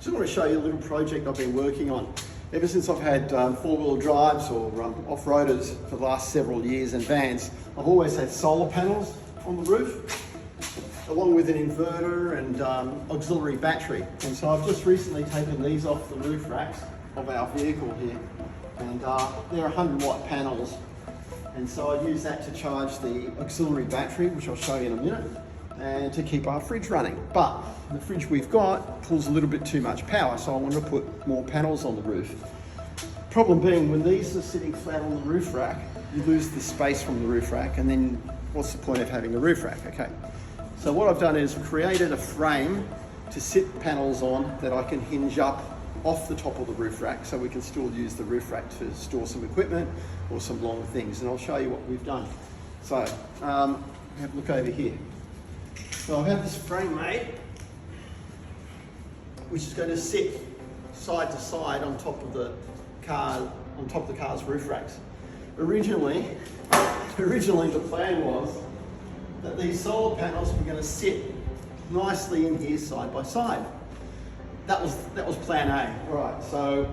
Just want to show you a little project I've been working on. Ever since I've had four-wheel drives or off-roaders for the last several years and vans, I've always had solar panels on the roof, along with an inverter and auxiliary battery. And so I've just recently taken these off the roof racks of our vehicle here, and they're 100-watt panels. And so I use that to charge the auxiliary battery, which I'll show you in a minute, and to keep our fridge running. But the fridge we've got pulls a little bit too much power, so I want to put more panels on the roof. Problem being, when these are sitting flat on the roof rack, you lose the space from the roof rack, and then what's the point of having the roof rack? Okay, so what I've done is created a frame to sit panels on that I can hinge up off the top of the roof rack, so we can still use the roof rack to store some equipment or some long things, and I'll show you what we've done. So have a look over here. So I have this frame made, which is going to sit side to side on top of the car's roof racks. Originally the plan was that these solar panels were going to sit nicely in here side by side. That was plan A. All right, so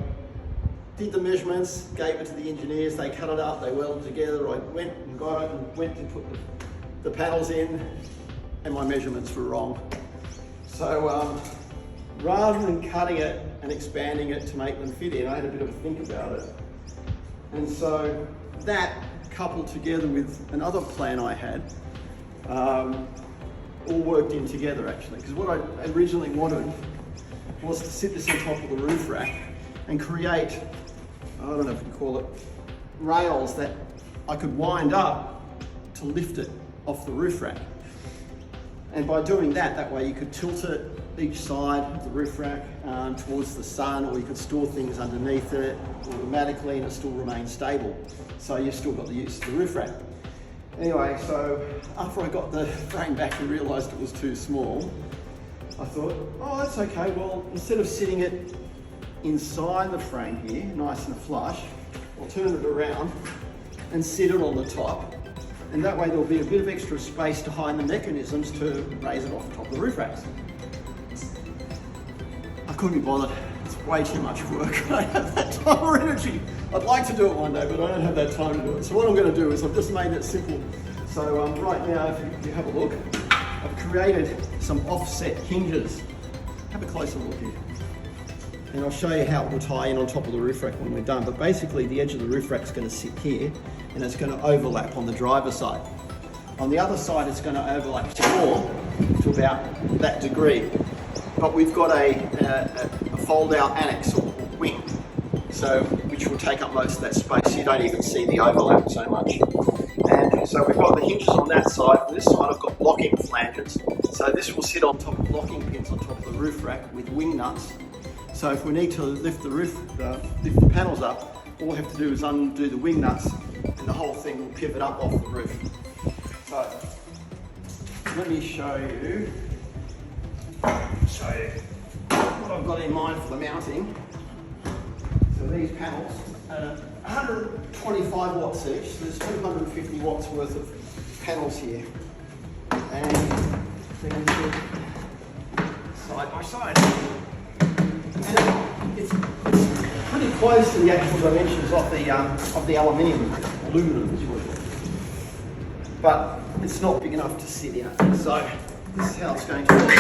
did the measurements, gave it to the engineers, they cut it up, they welded together. I went and got it and went to put the panels in, and my measurements were wrong. So rather than cutting it and expanding it to make them fit in, I had a bit of a think about it. And so that, coupled together with another plan I had, all worked in together actually. Because what I originally wanted was to sit this on top of the roof rack and create, I don't know if you call it, rails that I could wind up to lift it off the roof rack. And by doing that way you could tilt it each side of the roof rack towards the sun, or you could store things underneath it automatically and it still remains stable. So you've still got the use of the roof rack. Anyway, so after I got the frame back and realised it was too small, I thought, oh, that's okay. Well, instead of sitting it inside the frame here, nice and flush, I'll turn it around and sit it on the top. And that way there'll be a bit of extra space to hide the mechanisms to raise it off the top of the roof racks. I couldn't be bothered. It's way too much work. I don't have that time or energy. I'd like to do it one day, but I don't have that time to do it. So what I'm going to do is I've just made it simple. So right now, if you have a look, I've created some offset hinges. Have a closer look here. And I'll show you how it will tie in on top of the roof rack when we're done. But basically the edge of the roof rack is going to sit here and it's going to overlap on the driver's side. On the other side it's going to overlap more to about that degree. But we've got a fold out annex or wing, so which will take up most of that space. You don't even see the overlap so much. And so we've got the hinges on that side. On this side I've got locking flanges. So this will sit on top of locking pins on top of the roof rack with wing nuts. So if we need to lift the panels up, all we have to do is undo the wing nuts and the whole thing will pivot up off the roof. So let me show you what I've got in mind for the mounting. So these panels are 125 watts each, so there's 250 watts worth of panels here. And they're going to sit side by side. And it's pretty close to the actual dimensions of the aluminium, but it's not big enough to sit in it. So this is how it's going to look.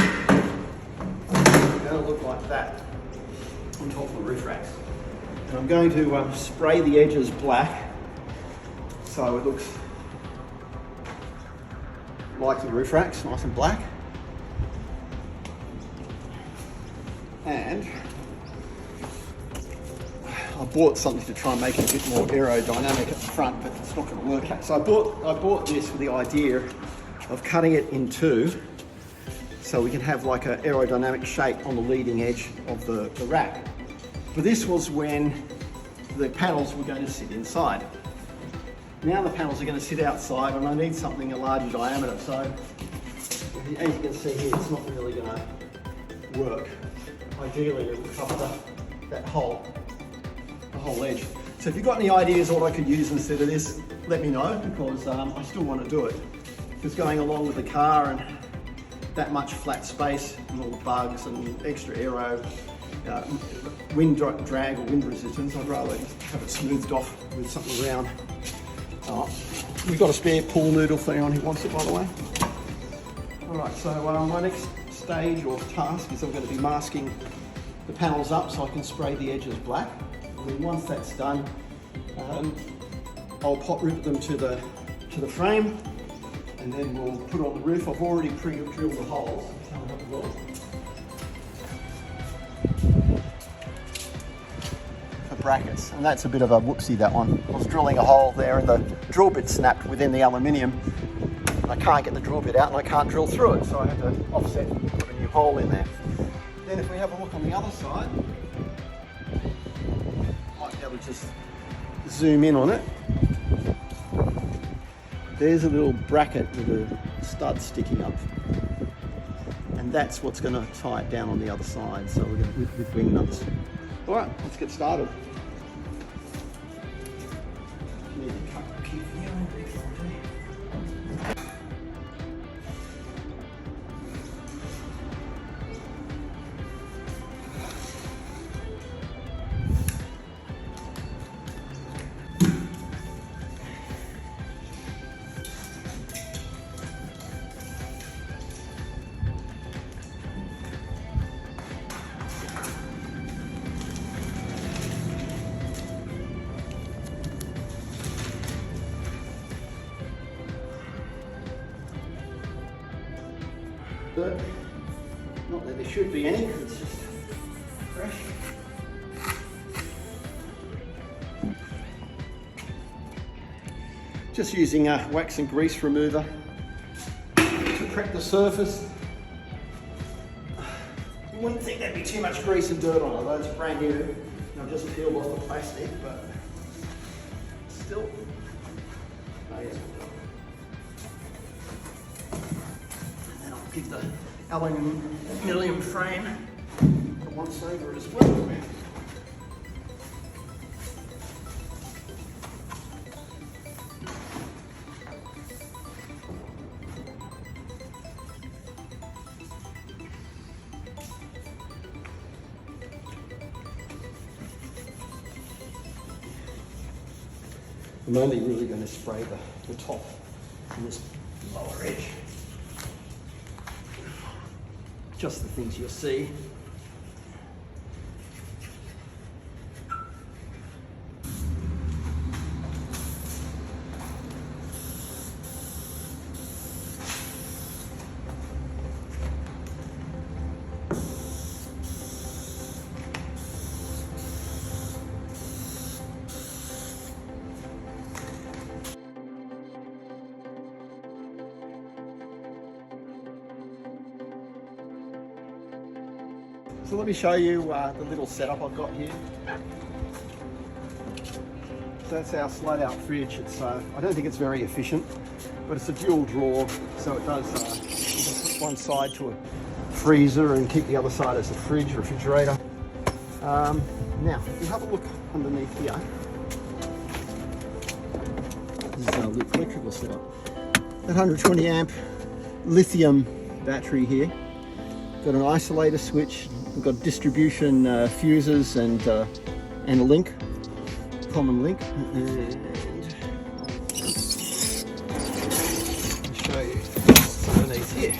It's going to look like that on top of the roof racks. And I'm going to spray the edges black so it looks like the roof racks, nice and black. And I bought something to try and make it a bit more aerodynamic at the front, but it's not going to work. So I bought this with the idea of cutting it in two so we can have like an aerodynamic shape on the leading edge of the rack. But this was when the panels were going to sit inside. Now the panels are going to sit outside and I need something a larger diameter. So as you can see here, it's not really going to work. Ideally it will cover the whole edge. So if you've got any ideas what I could use instead of this, let me know, because I still want to do it. Because going along with the car and that much flat space and all the bugs and extra aero, wind drag or wind resistance. I'd rather just have it smoothed off with something around. We've got a spare pool noodle for anyone who wants it, by the way. Alright, so my next stage or task is I'm going to be masking the panels up so I can spray the edges black. And then once that's done, I'll pop rip them to the frame, and then we'll put on the roof. I've already pre-drilled the holes. For brackets, and that's a bit of a whoopsie, that one. I was drilling a hole there and the drill bit snapped within the aluminium. I can't get the drill bit out and I can't drill through it, so I have to offset and put a new hole in there. Then if we have a look on the other side, might be able to just zoom in on it. There's a little bracket with a stud sticking up, and that's what's going to tie it down on the other side. So we're going to with wing nuts. All right, let's get started. Need to cut the key here. But not that there should be any, it's just fresh. Just using a wax and grease remover to crack the surface. You wouldn't think there'd be too much grease and dirt on it, although it's brand new and I've just peeled off the plastic, but still. Oh, yes. Give the aluminium frame the once over as well. I'm only really going to spray the top and this lower edge. Just the things you'll see. So let me show you the little setup I've got here. So that's our slide out fridge. It's I don't think it's very efficient, but it's a dual drawer, so it does you can put one side to a freezer and keep the other side as a refrigerator. Now, if you have a look underneath here, this is our electrical setup. That 120 amp lithium battery here. Got an isolator switch. We've got distribution fuses and a link, common link. And I'll show you what's underneath here.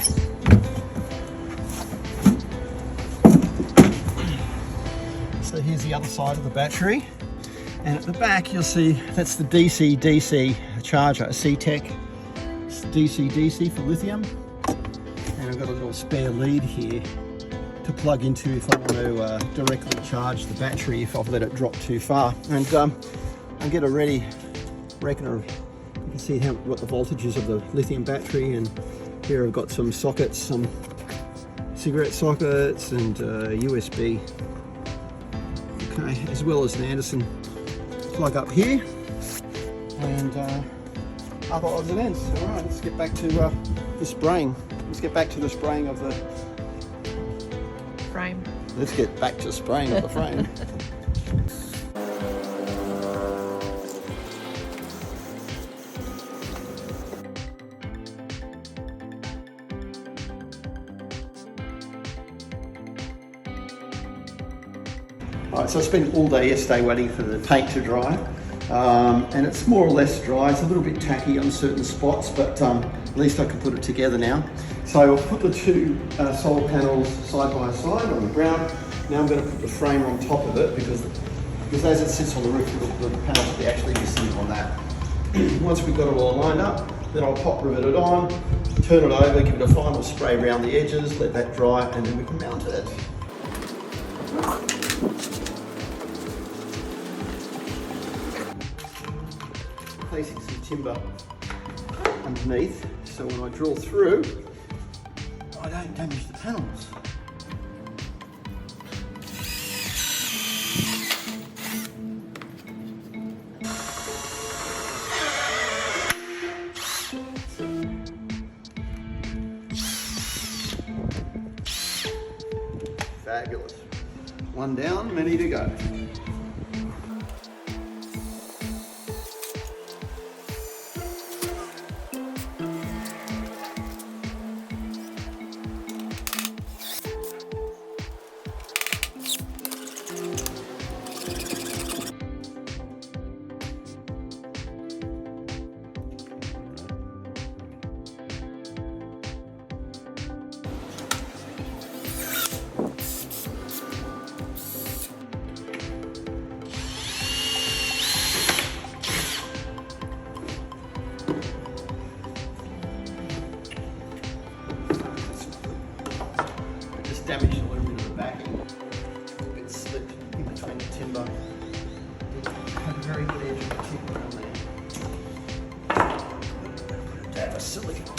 So here's the other side of the battery, and at the back you'll see that's the DC-DC charger, a C-Tech DC-DC for lithium. And I've got a little spare lead here to plug into if I want to directly charge the battery if I've let it drop too far. And I get a ready reckoner. You can see what the voltage is of the lithium battery, and here I've got some sockets, some cigarette sockets and USB. Okay, as well as an Anderson plug up here and other odds and ends. All right, let's get back to the spraying. Let's get back to the spraying of the frame. Let's get back to spraying of the frame. All right, so I spent all day yesterday waiting for the paint to dry, and it's more or less dry. It's a little bit tacky on certain spots, but at least I can put it together now. So I'll put the two solar panels side by side on the ground. Now I'm going to put the frame on top of it because as it sits on the roof, the panels will actually be sitting on that. Once we've got it all lined up, then I'll pop rivet it on, turn it over, give it a final spray around the edges, let that dry, and then we can mount it. Placing some timber underneath, so when I drill through, I don't damage the panels. Fabulous. One down, many to go. Damaged a little bit of the backing, a little bit slipped in between the timber. Had a very good edge of the timber on there. Put a dab of silicone on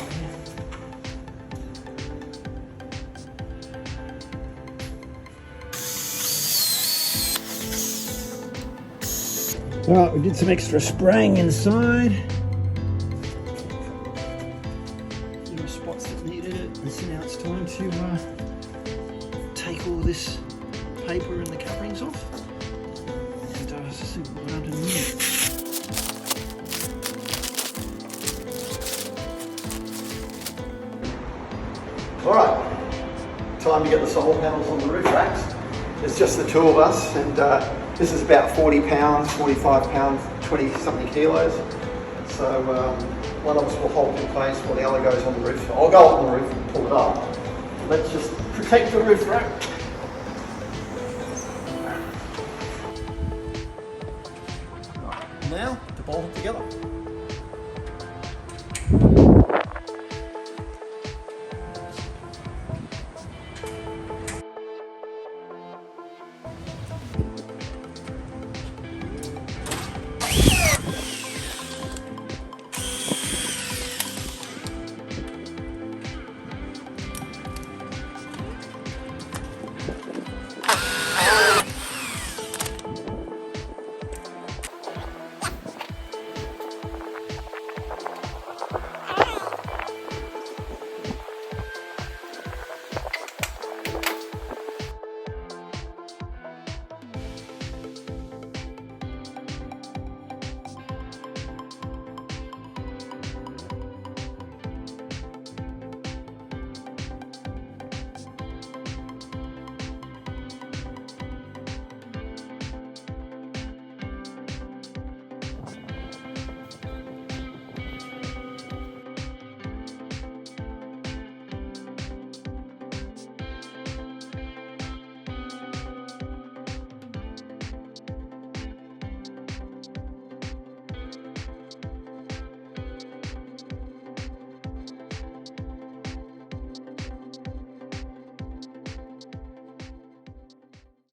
there. Alright, we did some extra spraying inside. There were spots that needed it, and so now it's time to take all this paper and the coverings off and see what underneath. Alright, time to get the solar panels on the roof racks. It's just the two of us, and this is about 40 pounds, 45 pounds, 20 something kilos. So one of us will hold it in place while the other goes on the roof. I'll go on the roof and pull it up. Let's just protect the roof rack.